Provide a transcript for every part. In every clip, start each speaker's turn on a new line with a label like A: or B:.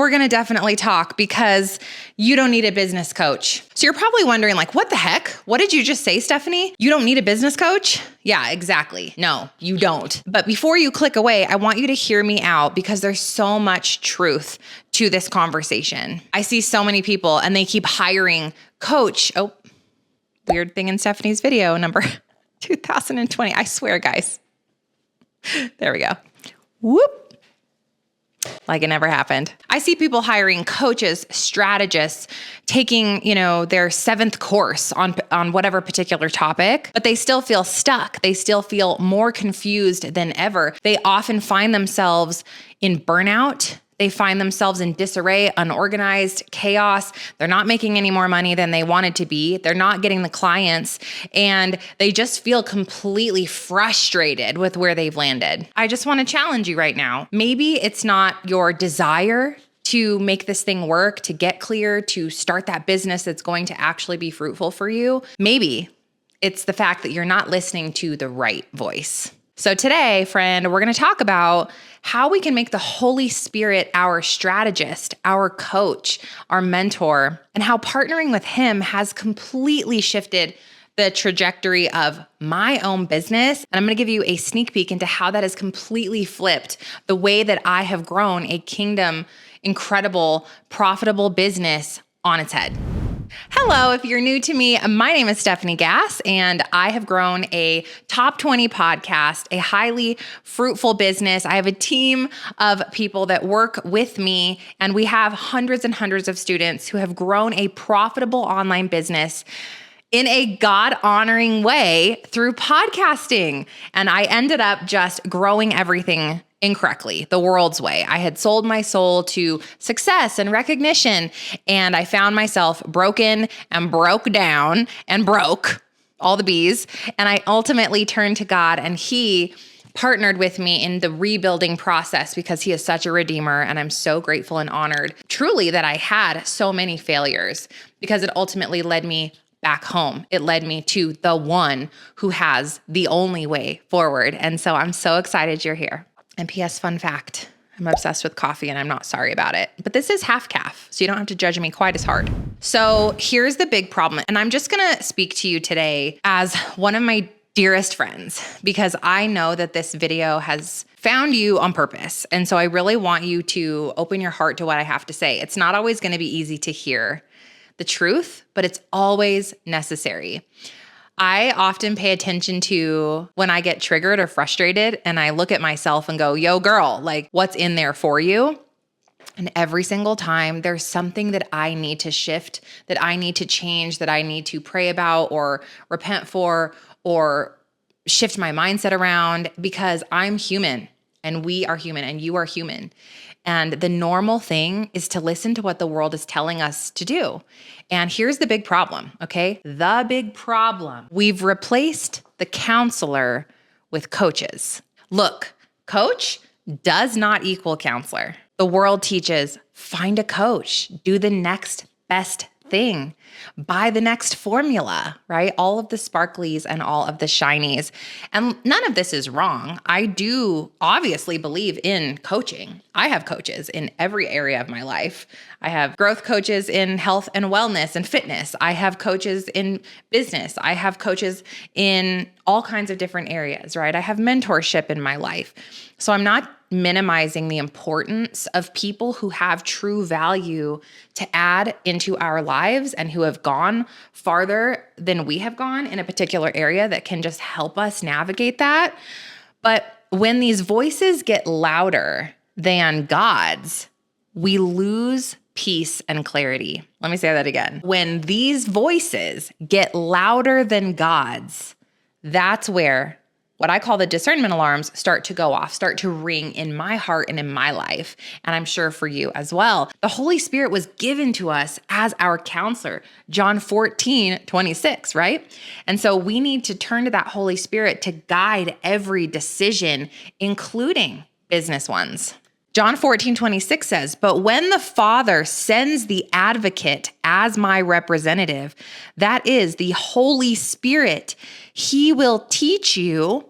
A: we're going to definitely talk because you don't need a business coach. So you're probably wondering like, what the heck? What did you just say, Stephanie? You don't need a business coach? Yeah, exactly. No, you don't. But before you click away, I want you to hear me out because there's so much truth to this conversation. I see so many people and they keep hiring coach. Oh, weird thing in Stephanie's video number 2020. I swear, guys. There we go. Whoop. Like it never happened. I see people hiring coaches, strategists, taking, their 7th course on whatever particular topic, but they still feel stuck. They still feel more confused than ever. They often find themselves in burnout. They find themselves in disarray, unorganized, chaos. They're not making any more money than they wanted to be. They're not getting the clients, and they just feel completely frustrated with where they've landed. I just want to challenge you right now. Maybe it's not your desire to make this thing work, to get clear, to start that business that's going to actually be fruitful for you. Maybe it's the fact that you're not listening to the right voice. So today, friend, we're going to talk about how we can make the Holy Spirit our strategist, our coach, our mentor, and how partnering with him has completely shifted the trajectory of my own business. And I'm going to give you a sneak peek into how that has completely flipped the way that I have grown a kingdom, incredible, profitable business on its head. Hello, if you're new to me, my name is Stephanie Gass, and I have grown a top 20 podcast, a highly fruitful business. I have a team of people that work with me, and we have hundreds and hundreds of students who have grown a profitable online business in a God-honoring way through podcasting. And I ended up just growing everything incorrectly, the world's way. I had sold my soul to success and recognition, and I found myself broken and broke down and broke, all the B's. And I ultimately turned to God, and He partnered with me in the rebuilding process because He is such a redeemer. And I'm so grateful and honored truly that I had so many failures, because it ultimately led me back home. It led me to the one who has the only way forward. And so I'm so excited you're here. And P.S. fun fact, I'm obsessed with coffee and I'm not sorry about it. But this is half calf, so you don't have to judge me quite as hard. So here's the big problem. And I'm just going to speak to you today as one of my dearest friends, because I know that this video has found you on purpose. And so I really want you to open your heart to what I have to say. It's not always going to be easy to hear the truth, but it's always necessary. I often pay attention to when I get triggered or frustrated, and I look at myself and go, yo, girl, like what's in there for you? And every single time there's something that I need to shift, that I need to change, that I need to pray about or repent for or shift my mindset around, because I'm human and we are human and you are human. And the normal thing is to listen to what the world is telling us to do. And here's the big problem, okay? The big problem. We've replaced the counselor with coaches. Look, coach does not equal counselor. The world teaches find a coach, do the next best thing, buy the next formula, right? All of the sparklies and all of the shinies. And none of this is wrong. I do obviously believe in coaching. I have coaches in every area of my life. I have growth coaches in health and wellness and fitness. I have coaches in business. I have coaches in all kinds of different areas, right? I have mentorship in my life. So I'm not minimizing the importance of people who have true value to add into our lives and who have gone farther than we have gone in a particular area that can just help us navigate that. But when these voices get louder than God's, we lose peace and clarity. Let me say that again. When these voices get louder than God's, that's where what I call the discernment alarms start to go off, start to ring in my heart and in my life. And I'm sure for you as well. The Holy Spirit was given to us as our counselor, John 14:26, right? And so we need to turn to that Holy Spirit to guide every decision, including business ones. John 14:26 says, "But when the Father sends the advocate as my representative, that is the Holy Spirit, He will teach you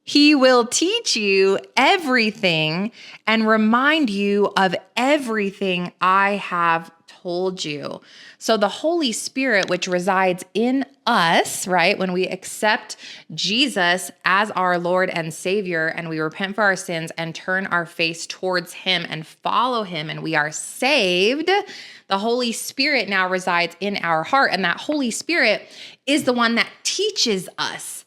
A: He will teach you everything and remind you of everything I have told you. So the Holy Spirit, which resides in us, right? When we accept Jesus as our Lord and Savior and we repent for our sins and turn our face towards Him and follow Him and we are saved, the Holy Spirit now resides in our heart. And that Holy Spirit is the one that teaches us.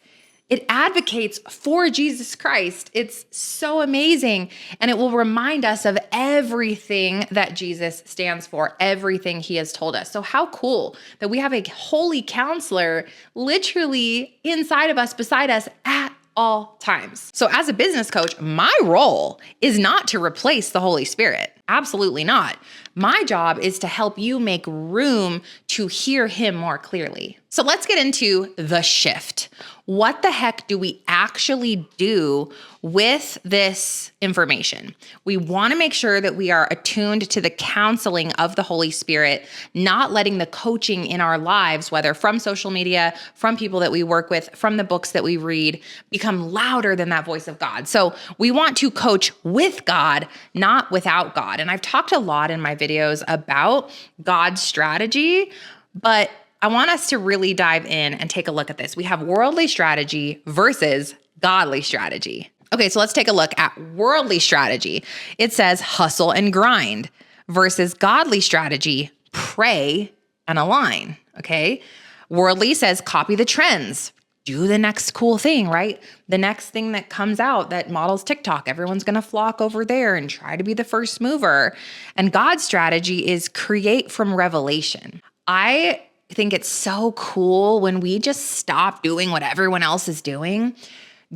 A: It advocates for Jesus Christ. It's so amazing. And it will remind us of everything that Jesus stands for, everything He has told us. So how cool that we have a holy counselor literally inside of us, beside us at all times. So as a business coach, my role is not to replace the Holy Spirit. Absolutely not. My job is to help you make room to hear Him more clearly. So let's get into the shift. What the heck do we actually do with this information? We want to make sure that we are attuned to the counseling of the Holy Spirit, not letting the coaching in our lives, whether from social media, from people that we work with, from the books that we read, become louder than that voice of God. So we want to coach with God, not without God. And I've talked a lot in my videos about God's strategy, but I want us to really dive in and take a look at this. We have worldly strategy versus godly strategy. Okay, so let's take a look at worldly strategy. It says hustle and grind versus godly strategy, pray and align, okay? Worldly says copy the trends, do the next cool thing, right? The next thing that comes out that models TikTok, everyone's gonna flock over there and try to be the first mover. And God's strategy is create from revelation. I think it's so cool when we just stop doing what everyone else is doing.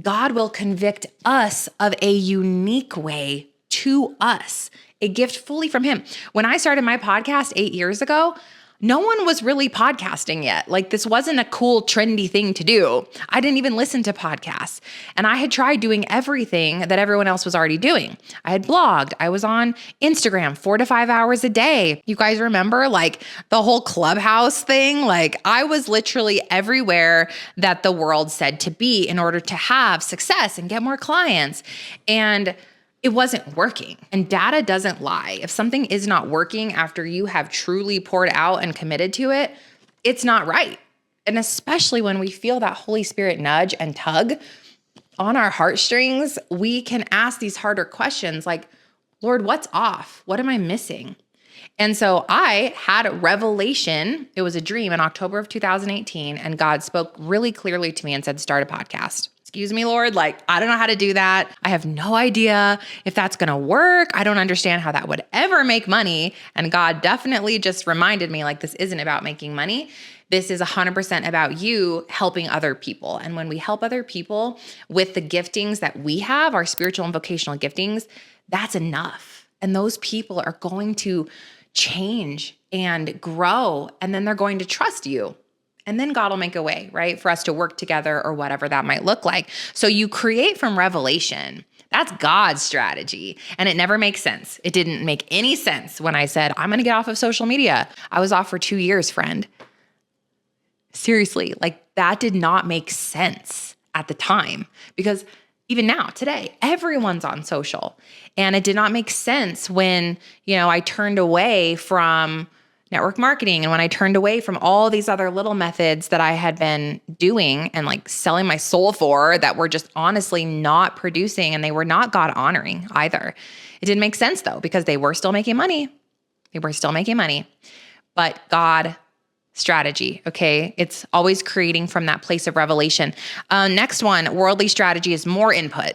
A: God will convict us of a unique way to us, a gift fully from Him. When I started my podcast 8 years ago, no one was really podcasting yet. Like, this wasn't a cool, trendy thing to do. I didn't even listen to podcasts. And I had tried doing everything that everyone else was already doing. I had blogged. I was on Instagram 4 to 5 hours a day. You guys remember like the whole Clubhouse thing? Like, I was literally everywhere that the world said to be in order to have success and get more clients. And it wasn't working. And data doesn't lie. If something is not working after you have truly poured out and committed to it, it's not right. And especially when we feel that Holy Spirit nudge and tug on our heartstrings, we can ask these harder questions like, Lord, what's off? What am I missing? And so I had a revelation. It was a dream in October of 2018. And God spoke really clearly to me and said, start a podcast. Excuse me, Lord, like, I don't know how to do that. I have no idea if that's going to work. I don't understand how that would ever make money. And God definitely just reminded me, like, this isn't about making money. This is 100% about you helping other people. And when we help other people with the giftings that we have, our spiritual and vocational giftings, that's enough. And those people are going to change and grow, and then they're going to trust you. And then God will make a way, right, for us to work together or whatever that might look like. So you create from revelation. That's God's strategy. And it never makes sense. It didn't make any sense when I said, I'm going to get off of social media. I was off for 2 years, friend. Seriously, like, that did not make sense at the time, because even now, today, everyone's on social. And it did not make sense when, I turned away from network marketing. And when I turned away from all these other little methods that I had been doing and like selling my soul for, that were just honestly not producing, and they were not God honoring either. It didn't make sense though, because they were still making money. But God strategy, okay? It's always creating from that place of revelation. Next one, worldly strategy is more input,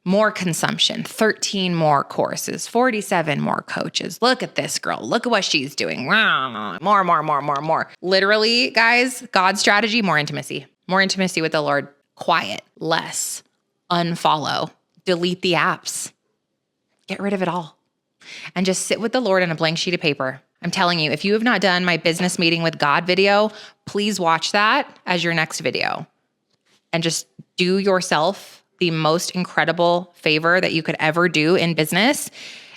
A: more consumption, 13 more courses, 47 more coaches. Look at this girl. Look at what she's doing. More. Literally, guys, God's strategy, more intimacy with the Lord. Quiet, less, unfollow, delete the apps, get rid of it all, and just sit with the Lord on a blank sheet of paper. I'm telling you, if you have not done my business meeting with God video, please watch that as your next video and just do yourself the most incredible favor that you could ever do in business,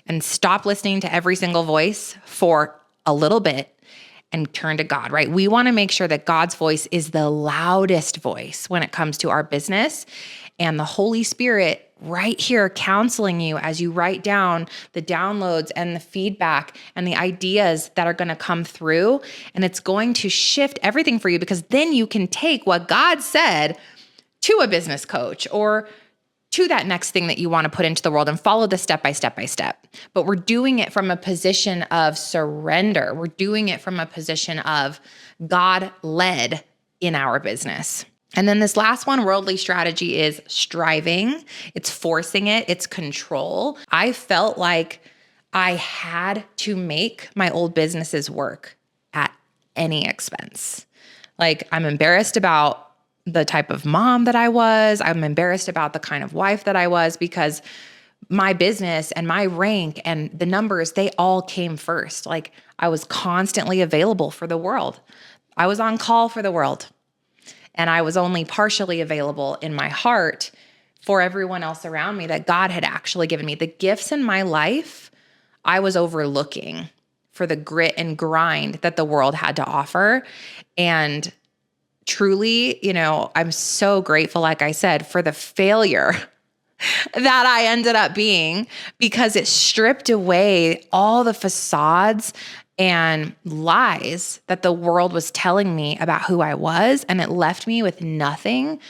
A: and stop listening to every single voice for a little bit and turn to God, right? We want to make sure that God's voice is the loudest voice when it comes to our business. and the Holy Spirit right here counseling you as you write down the downloads and the feedback and the ideas that are going to come through. And it's going to shift everything for you, because then you can take what God said to a business coach or to that next thing that you want to put into the world and follow the step by step by step. But we're doing it from a position of surrender. We're doing it from a position of God led in our business. And then this last one, worldly strategy, is striving. It's forcing it. It's control. I felt like I had to make my old businesses work at any expense. Like, I'm embarrassed about the type of mom that I was. I'm embarrassed about the kind of wife that I was, because my business and my rank and the numbers, they all came first. Like, I was constantly available for the world. I was on call for the world. And I was only partially available in my heart for everyone else around me that God had actually given me. The gifts in my life, I was overlooking for the grit and grind that the world had to offer. And truly, I'm so grateful, like I said, for the failure that I ended up being, because it stripped away all the facades and lies that the world was telling me about who I was, and it left me with nothing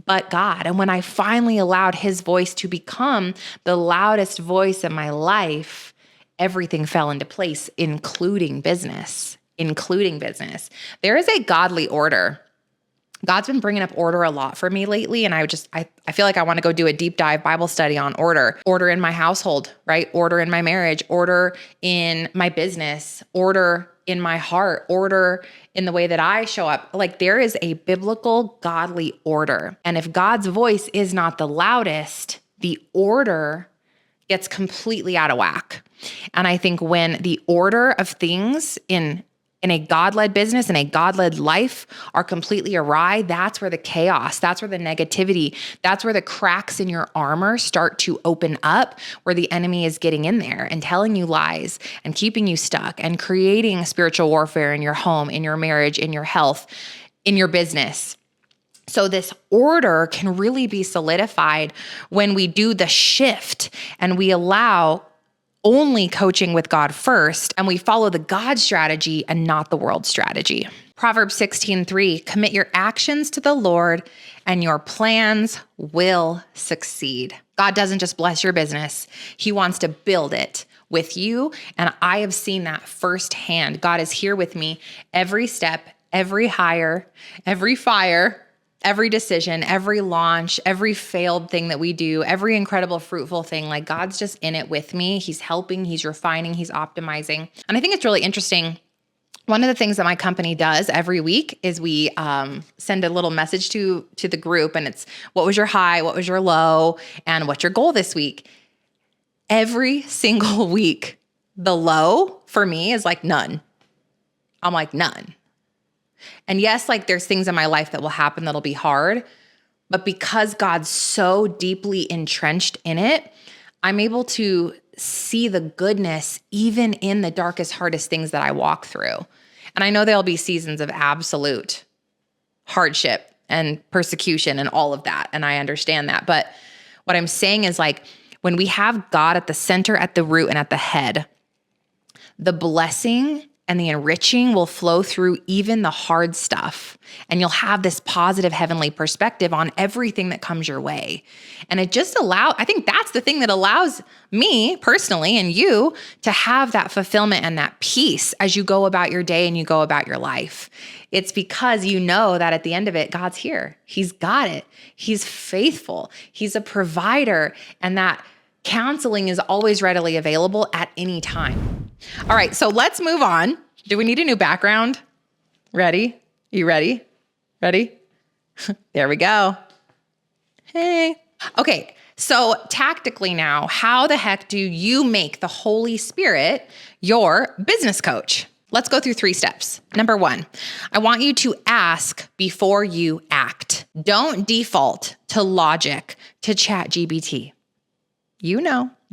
A: but God. And when I finally allowed His voice to become the loudest voice in my life, everything fell into place, including business. There is a godly order. God's been bringing up order a lot for me lately. And I feel like I want to go do a deep dive Bible study on order in my household, right? Order in my marriage, order in my business, order in my heart, order in the way that I show up. Like, there is a biblical, godly order. And if God's voice is not the loudest, the order gets completely out of whack. And I think when the order of things in a God-led business, in a God-led life, are completely awry, that's where the chaos, that's where the negativity, that's where the cracks in your armor start to open up, where the enemy is getting in there and telling you lies and keeping you stuck and creating spiritual warfare in your home, in your marriage, in your health, in your business. So this order can really be solidified when we do the shift and we allow only coaching with God first, and we follow the God strategy and not the world strategy. Proverbs 16:3, commit your actions to the Lord and your plans will succeed. God doesn't just bless your business. He wants to build it with you. And I have seen that firsthand. God is here with me every step, every hire, every fire, every decision, every launch, every failed thing that we do, every incredible fruitful thing. Like, God's just in it with me. He's helping, He's refining, He's optimizing. And I think it's really interesting. One of the things that my company does every week is we send a little message to the group, and it's, what was your high, what was your low, and what's your goal this week? Every single week, the low for me is like none. I'm like, none. And yes, like, there's things in my life that will happen that'll be hard, but because God's so deeply entrenched in it, I'm able to see the goodness even in the darkest, hardest things that I walk through. And I know there'll be seasons of absolute hardship and persecution and all of that, and I understand that. But what I'm saying is, like, when we have God at the center, at the root, and at the head, the blessing and the enriching will flow through even the hard stuff. And you'll have this positive heavenly perspective on everything that comes your way. And it just I think that's the thing that allows me personally and you to have that fulfillment and that peace as you go about your day and you go about your life. It's because you know that at the end of it, God's here. He's got it. He's faithful. He's a provider, and that counseling is always readily available at any time. All right, so let's move on. Do we need a new background? Ready? You ready? Ready? There we go. Hey. Okay, so tactically now, how the heck do you make the Holy Spirit your business coach? Let's go through 3 steps. Number 1, I want you to ask before you act. Don't default to logic, to ChatGPT.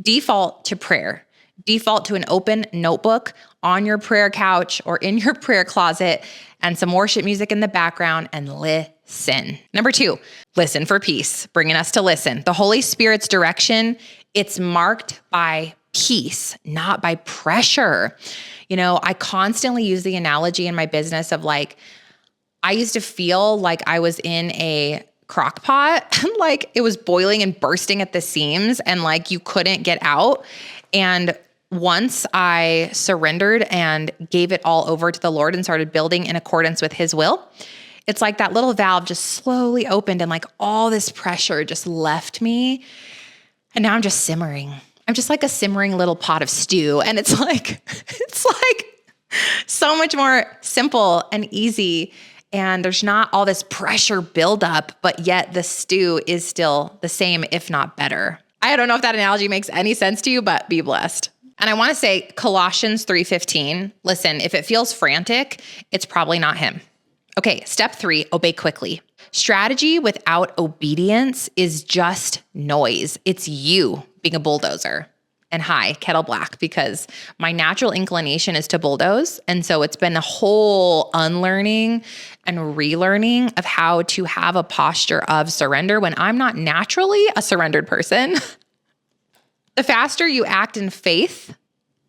A: Default to prayer. Default to an open notebook on your prayer couch or in your prayer closet and some worship music in the background and listen. Number 2, listen for peace, bringing us to listen. The Holy Spirit's direction, it's marked by peace, not by pressure. I constantly use the analogy in my business of like, I used to feel like I was in a crock pot, like it was boiling and bursting at the seams and like you couldn't get out. And once I surrendered and gave it all over to the Lord and started building in accordance with his will, it's like that little valve just slowly opened and like all this pressure just left me. And now I'm just simmering. I'm just like a simmering little pot of stew. And it's like so much more simple and easy. And there's not all this pressure buildup, but yet the stew is still the same, if not better. I don't know if that analogy makes any sense to you, but be blessed. And I want to say Colossians 3:15, listen, if it feels frantic, it's probably not him. Okay, step 3, obey quickly. Strategy without obedience is just noise. It's you being a bulldozer. And hi, kettle black, because my natural inclination is to bulldoze. And so it's been a whole unlearning and relearning of how to have a posture of surrender when I'm not naturally a surrendered person. The faster you act in faith,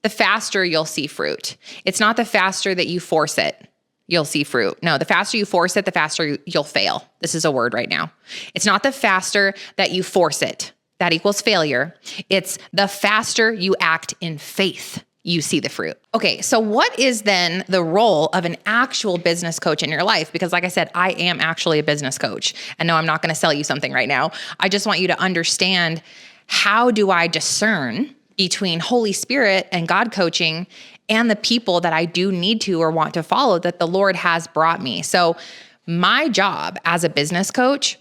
A: the faster you'll see fruit. It's not the faster that you force it, you'll see fruit. No, the faster you force it, the faster you'll fail. This is a word right now. It's not the faster that you force it. That equals failure. It's the faster you act in faith, you see the fruit. Okay, so what is then the role of an actual business coach in your life? Because like I said, I am actually a business coach. And no, I'm not going to sell you something right now. I just want you to understand, how do I discern between Holy Spirit and God coaching and the people that I do need to or want to follow that the Lord has brought me? So my job as a business coach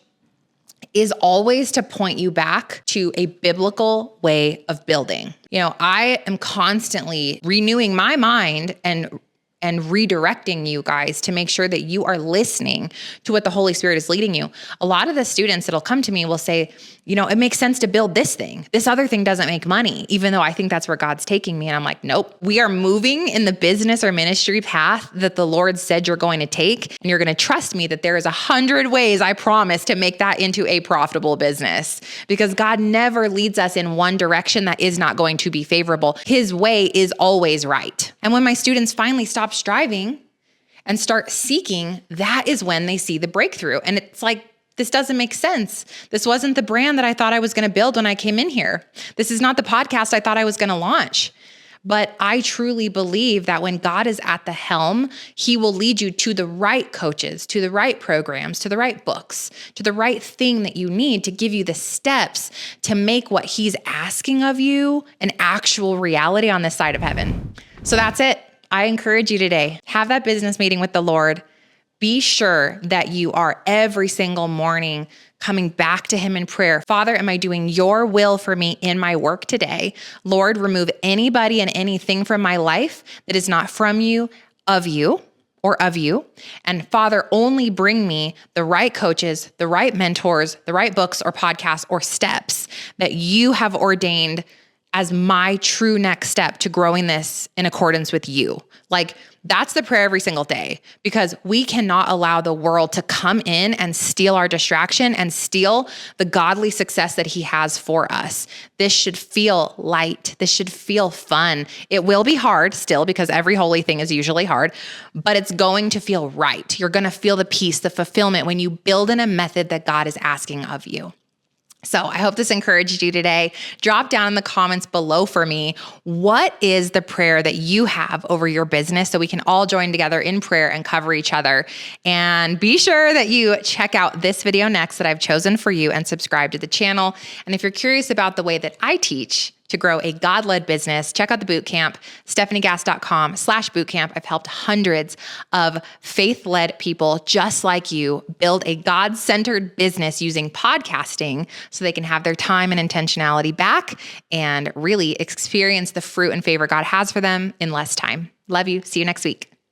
A: is always to point you back to a biblical way of building. I am constantly renewing my mind and redirecting you guys to make sure that you are listening to what the Holy Spirit is leading you. A lot of the students that'll come to me will say, it makes sense to build this thing. This other thing doesn't make money, even though I think that's where God's taking me. And I'm like, nope, we are moving in the business or ministry path that the Lord said you're going to take. And you're going to trust me that there is 100 ways, I promise, to make that into a profitable business, because God never leads us in one direction that is not going to be favorable. His way is always right. And when my students finally stop striving and start seeking, that is when they see the breakthrough. And it's like, this doesn't make sense. This wasn't the brand that I thought I was going to build when I came in here. This is not the podcast I thought I was going to launch. But I truly believe that when God is at the helm, he will lead you to the right coaches, to the right programs, to the right books, to the right thing that you need to give you the steps to make what he's asking of you an actual reality on this side of heaven. So that's it. I encourage you today, have that business meeting with the Lord. Be sure that you are every single morning coming back to him in prayer. Father, am I doing your will for me in my work today? Lord, remove anybody and anything from my life that is not from you, of you. And Father, only bring me the right coaches, the right mentors, the right books or podcasts or steps that you have ordained as my true next step to growing this in accordance with you. Like, that's the prayer every single day, because we cannot allow the world to come in and steal our distraction and steal the godly success that he has for us. This should feel light. This should feel fun. It will be hard still, because every holy thing is usually hard, but it's going to feel right. You're going to feel the peace, the fulfillment when you build in a method that God is asking of you. So I hope this encouraged you today. Drop down in the comments below for me, what is the prayer that you have over your business so we can all join together in prayer and cover each other. And be sure that you check out this video next that I've chosen for you and subscribe to the channel. And if you're curious about the way that I teach to grow a God-led business, check out the bootcamp, stefaniegass.com/bootcamp. I've helped hundreds of faith-led people just like you build a God-centered business using podcasting so they can have their time and intentionality back and really experience the fruit and favor God has for them in less time. Love you. See you next week.